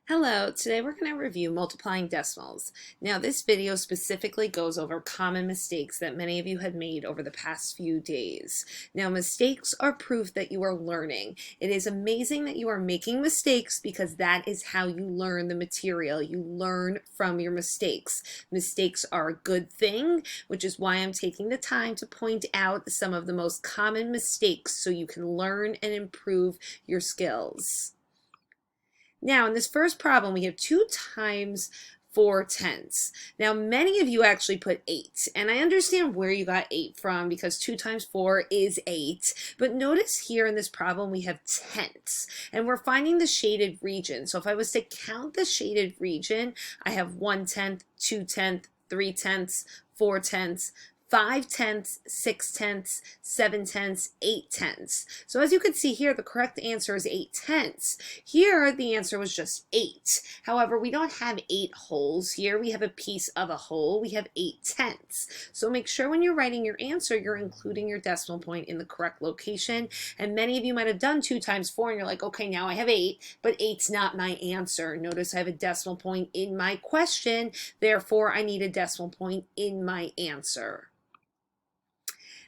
Hello, today we're going to review multiplying decimals. Now this video specifically goes over common mistakes that many of you have made over the past few days. Now mistakes are proof that you are learning. It is amazing that you are making mistakes because that is how you learn the material. You learn from your mistakes. Mistakes are a good thing, which is why I'm taking the time to point out some of the most common mistakes so you can learn and improve your skills. Now, in this first problem, we have 2 times 4/10. Now, many of you actually put 8, and I understand where you got 8 from because 2 times 4 is 8. But notice here in this problem, we have tenths, and we're finding the shaded region. So if I was to count the shaded region, I have 1/10, 2/10, 3/10, 4/10, 5/10, 6/10, 7/10, 8/10. So as you can see here, the correct answer is 8/10. Here, the answer was just 8. However, we don't have 8 wholes here. We have a piece of a whole. We have 8/10. So make sure when you're writing your answer, you're including your decimal point in the correct location. And many of you might have done 2 times 4, and you're like, okay, now I have 8, but 8's not my answer. Notice I have a decimal point in my question. Therefore, I need a decimal point in my answer.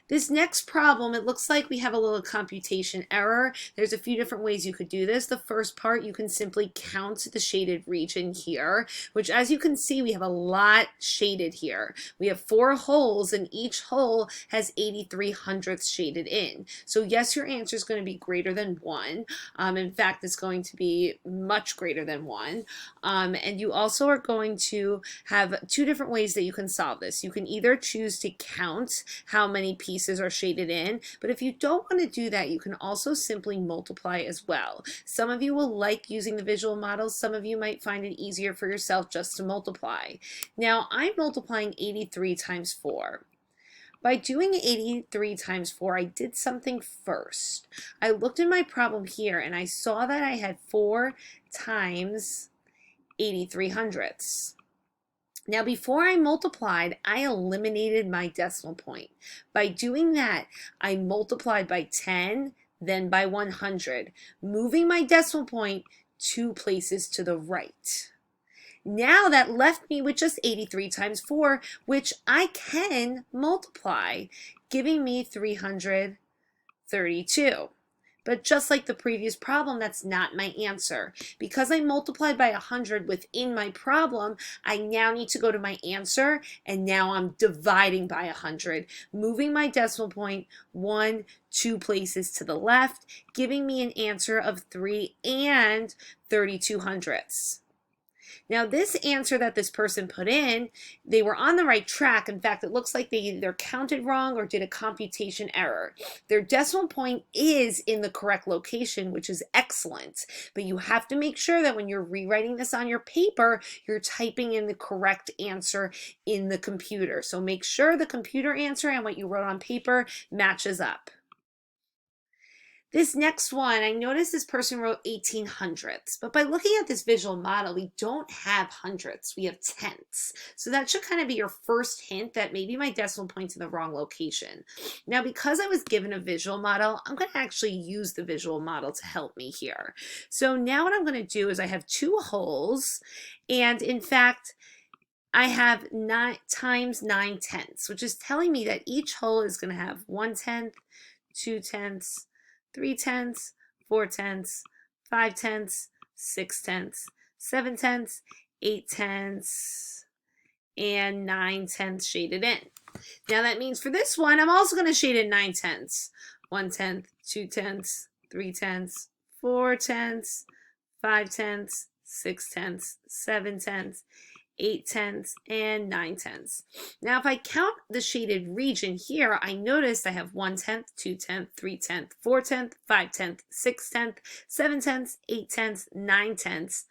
This next problem, it looks like we have a little computation error. There's a few different ways you could do this. The first part, you can simply count the shaded region here, which as you can see, we have a lot shaded here. We have 4 holes and each hole has 83 hundredths shaded in. So yes, your answer is going to be greater than 1. In fact, it's going to be much greater than 1. And you also are going to have 2 different ways that you can solve this. You can either choose to count how many pieces are shaded in, but if you don't want to do that, you can also simply multiply as well. Some of you will like using the visual models. Some of you might find it easier for yourself just to multiply. Now, I'm multiplying 83 times 4. By doing 83 times 4, I did something first. I looked at my problem here and I saw that I had 4 times 83 hundredths. Now, before I multiplied, I eliminated my decimal point. By doing that, I multiplied by 10, then by 100, moving my decimal point 2 places to the right. Now that left me with just 83 times 4, which I can multiply, giving me 332. But just like the previous problem, that's not my answer. Because I multiplied by 100 within my problem, I now need to go to my answer, and now I'm dividing by 100, moving my decimal point 1, 2 places to the left, giving me an answer of 3 and 32 hundredths. Now this answer that this person put in, they were on the right track. In fact, it looks like they either counted wrong or did a computation error. Their decimal point is in the correct location, which is excellent. But you have to make sure that when you're rewriting this on your paper, you're typing in the correct answer in the computer. So make sure the computer answer and what you wrote on paper matches up. This next one, I noticed this person wrote 18 hundredths, but by looking at this visual model, we don't have hundredths, we have tenths. So that should kind of be your first hint that maybe my decimal point's in the wrong location. Now, because I was given a visual model, I'm going to actually use the visual model to help me here. So now what I'm going to do is I have 2 holes, and in fact, I have 9 times 9/10, which is telling me that each hole is going to have 1/10, 2/10, 3/10, 4/10, 5/10, 6/10, 7/10, 8/10, and 9/10 shaded in. Now that means for this one, I'm also going to shade in 9/10. 1/10, 2/10, 3/10, 4/10, 5/10, 6/10, 7/10, 8/10, and 9/10. Now, if I count the shaded region here, I notice I have 1/10, 2/10, 3/10, 4/10, 5/10, 6/10, 7/10, 8/10, 9/10,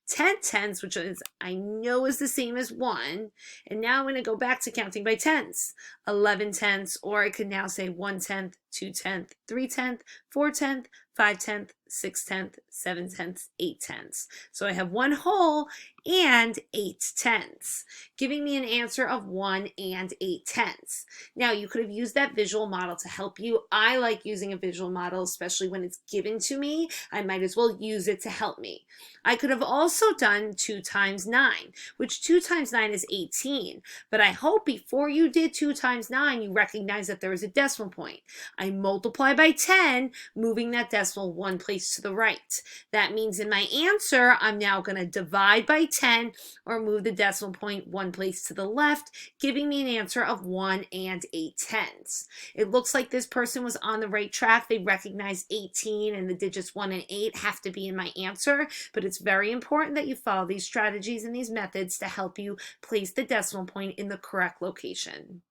10/10, which is I know is the same as 1. And now I'm going to go back to counting by tenths. 11/10, or I could now say 1/10, 2/10, 3/10, 4/10, 5/10, 6/10, 7/10, 8/10. So I have 1 whole and 8/10, giving me an answer of 1 and 8/10. Now you could have used that visual model to help you. I like using a visual model, especially when it's given to me. I might as well use it to help me. I could have also done 2 times 9, which 2 times 9 is 18. But I hope before you did 2 times 9, you recognize that there is a decimal point. I multiply by 10, moving that decimal 1 place to the right. That means in my answer, I'm now going to divide by 10 or move the decimal point 1 place to the left, giving me an answer of 1 and 8/10. It looks like this person was on the right track. They recognized 18 and the digits 1 and 8 have to be in my answer, but it's very important that you follow these strategies and these methods to help you place the decimal point in the correct location.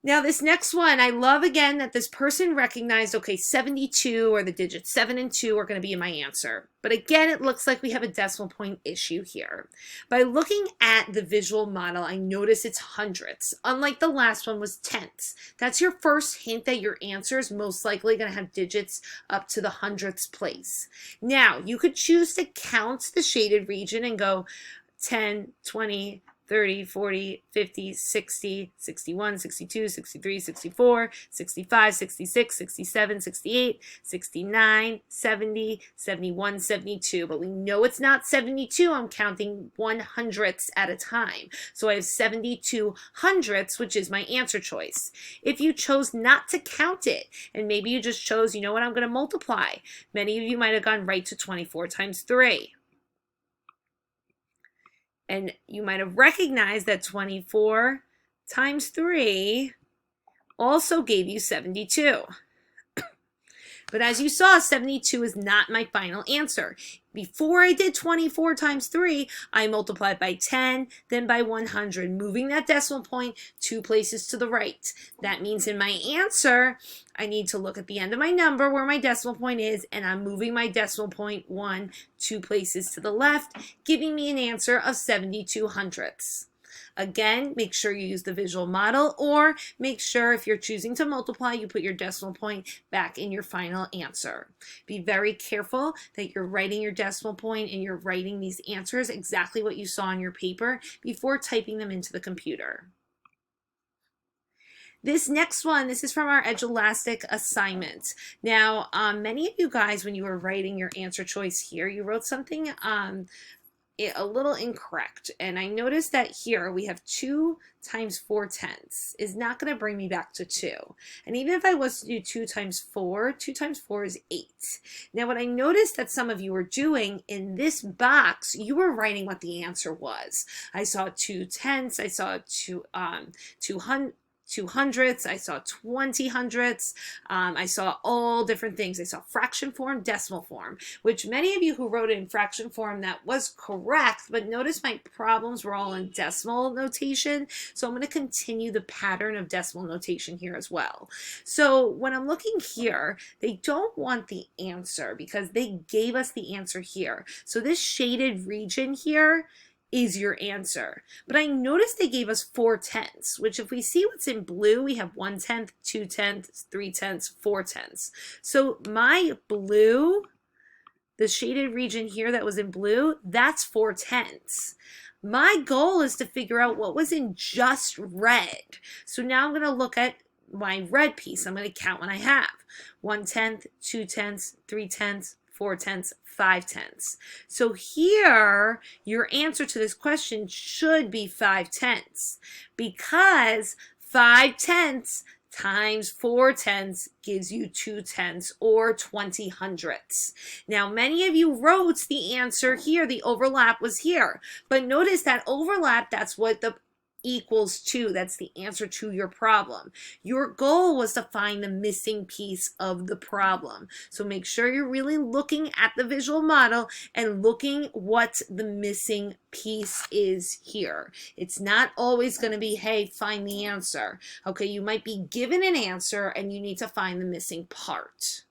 Now this next one, I love again that this person recognized, okay, 72 or the digits 7 and 2 are going to be in my answer. But again, it looks like we have a decimal point issue here. By looking at the visual model, I notice it's hundredths. Unlike the last one was tenths. That's your first hint that your answer is most likely going to have digits up to the hundredths place. Now, you could choose to count the shaded region and go 10, 20, 30, 40, 50, 60, 61, 62, 63, 64, 65, 66, 67, 68, 69, 70, 71, 72. But we know it's not 72. I'm counting 100ths at a time. So I have 72 hundredths, which is my answer choice. If you chose not to count it, and maybe you just chose, you know what, I'm going to multiply. Many of you might have gone right to 24 times 3. And you might have recognized that 24 times 3 also gave you 72. But as you saw, 72 is not my final answer. Before I did 24 times 3, I multiplied by 10, then by 100, moving that decimal point 2 places to the right. That means in my answer, I need to look at the end of my number where my decimal point is, and I'm moving my decimal point 2 places to the left, giving me an answer of 72 hundredths. Again, make sure you use the visual model, or make sure if you're choosing to multiply, you put your decimal point back in your final answer. Be very careful that you're writing your decimal point and you're writing these answers exactly what you saw on your paper before typing them into the computer. This next one, this is from our Edulastic assignment. Now, many of you guys, when you were writing your answer choice here, you wrote something a little incorrect. And I noticed that here we have 2 times 4/10 is not going to bring me back to 2. And even if I was to do 2 times 4, 2 times 4 is 8. Now what I noticed that some of you were doing in this box, you were writing what the answer was. I saw 2/10, I saw 2 hundredths, I saw 20 hundredths, I saw all different things. I saw fraction form, decimal form, which many of you who wrote it in fraction form, that was correct, but notice my problems were all in decimal notation, so I'm going to continue the pattern of decimal notation here as well. So when I'm looking here, they don't want the answer because they gave us the answer here. So this shaded region here is your answer. But I noticed they gave us 4/10, which if we see what's in blue, we have 1/10, 2/10, 3/10, 4/10. So my blue, the shaded region here that was in blue, that's 4/10. My goal is to figure out what was in just red. So now I'm going to look at my red piece. I'm going to count what I have. 1/10, 2/10, 3/10, 4/10, 5/10. So here, your answer to this question should be 5/10 because 5/10 times 4/10 gives you 2/10 or 20 hundredths. Now, many of you wrote the answer here. The overlap was here. But notice that overlap, that's what the equals 2. That's the answer to your problem. Your goal was to find the missing piece of the problem. So make sure you're really looking at the visual model and looking what the missing piece is here. It's not always going to be, hey, find the answer. Okay, you might be given an answer and you need to find the missing part.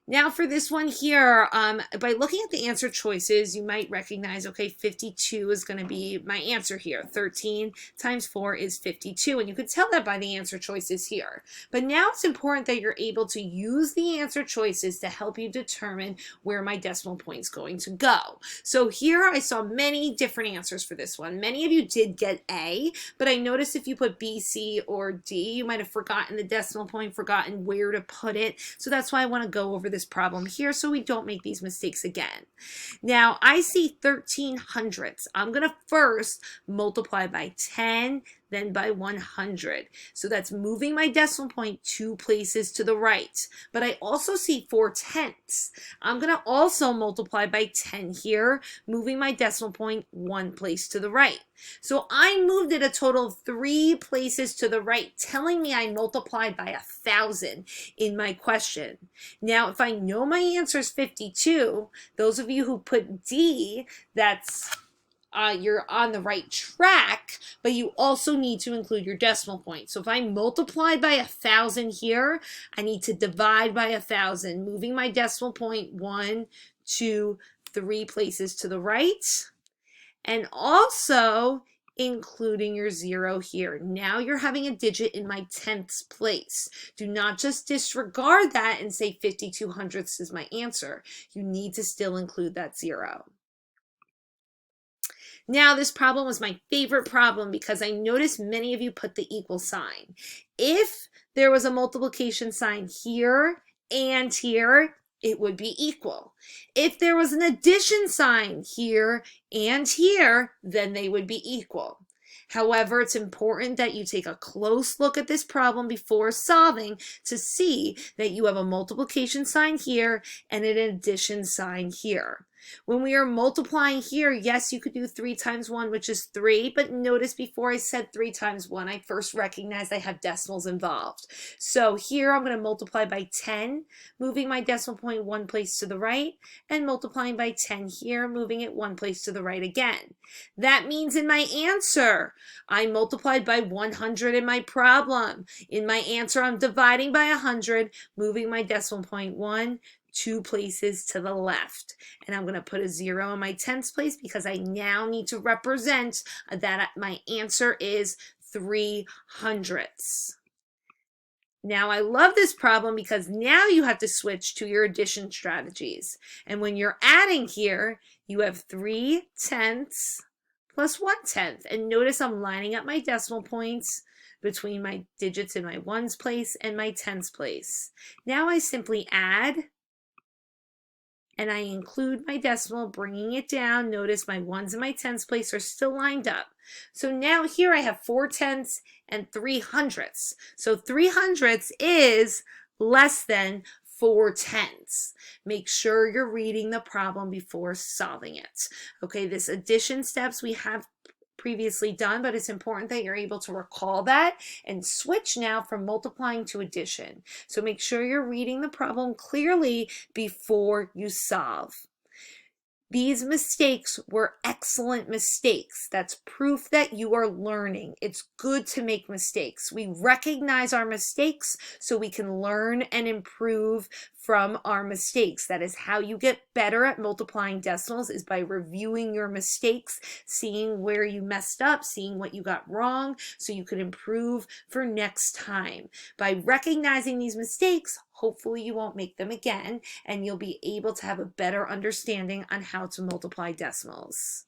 Now for this one here, by looking at the answer choices, you might recognize, okay, 52 is going to be my answer here. 13 times 4 is 52, and you could tell that by the answer choices here. But now it's important that you're able to use the answer choices to help you determine where my decimal point is going to go. So here I saw many different answers for this one. Many of you did get A, but I noticed if you put B, C, or D, you might have forgotten the decimal point, forgotten where to put it. So that's why I want to go over this problem here so we don't make these mistakes again. Now I see 13 hundredths. I'm going to first multiply by 10, then by 100. So that's moving my decimal point 2 places to the right. But I also see 4 tenths. I'm going to also multiply by 10 here, moving my decimal point 1 place to the right. So I moved it a total of 3 places to the right, telling me I multiplied by 1,000 in my question. Now, if I know my answer is 52, those of you who put D, that's you're on the right track, but you also need to include your decimal point. So if I multiply by 1,000 here, I need to divide by 1,000, moving my decimal point 1, 2, 3 places to the right, and also including your 0 here. Now you're having a digit in my tenths place. Do not just disregard that and say 52 hundredths is my answer. You need to still include that 0. Now this problem was my favorite problem because I noticed many of you put the equal sign. If there was a multiplication sign here and here, it would be equal. If there was an addition sign here and here, then they would be equal. However, it's important that you take a close look at this problem before solving to see that you have a multiplication sign here and an addition sign here. When we are multiplying here, yes, you could do 3 times 1, which is 3, but notice before I said 3 times 1, I first recognized I have decimals involved. So here I'm going to multiply by 10, moving my decimal point 1 place to the right, and multiplying by 10 here, moving it 1 place to the right again. That means in my answer, I multiplied by 100 in my problem. In my answer, I'm dividing by 100, moving my decimal point 1, 2 places to the left. And I'm going to put a 0 in my tenths place because I now need to represent that my answer is 3 hundredths. Now I love this problem because now you have to switch to your addition strategies. And when you're adding here, you have 3 tenths plus 1 tenth. And notice I'm lining up my decimal points between my digits in my ones place and my tenths place. Now I simply add, and I include my decimal, bringing it down. Notice my ones and my tenths place are still lined up. So now here I have 4 tenths and 3 hundredths. So 3 hundredths is less than 4 tenths. Make sure you're reading the problem before solving it. Okay, this addition steps we have previously done, but it's important that you're able to recall that and switch now from multiplying to addition. So make sure you're reading the problem clearly before you solve. These mistakes were excellent mistakes. That's proof that you are learning. It's good to make mistakes. We recognize our mistakes so we can learn and improve from our mistakes. That is how you get better at multiplying decimals, is by reviewing your mistakes, seeing where you messed up, seeing what you got wrong so you can improve for next time. By recognizing these mistakes, hopefully you won't make them again, and you'll be able to have a better understanding on how to multiply decimals.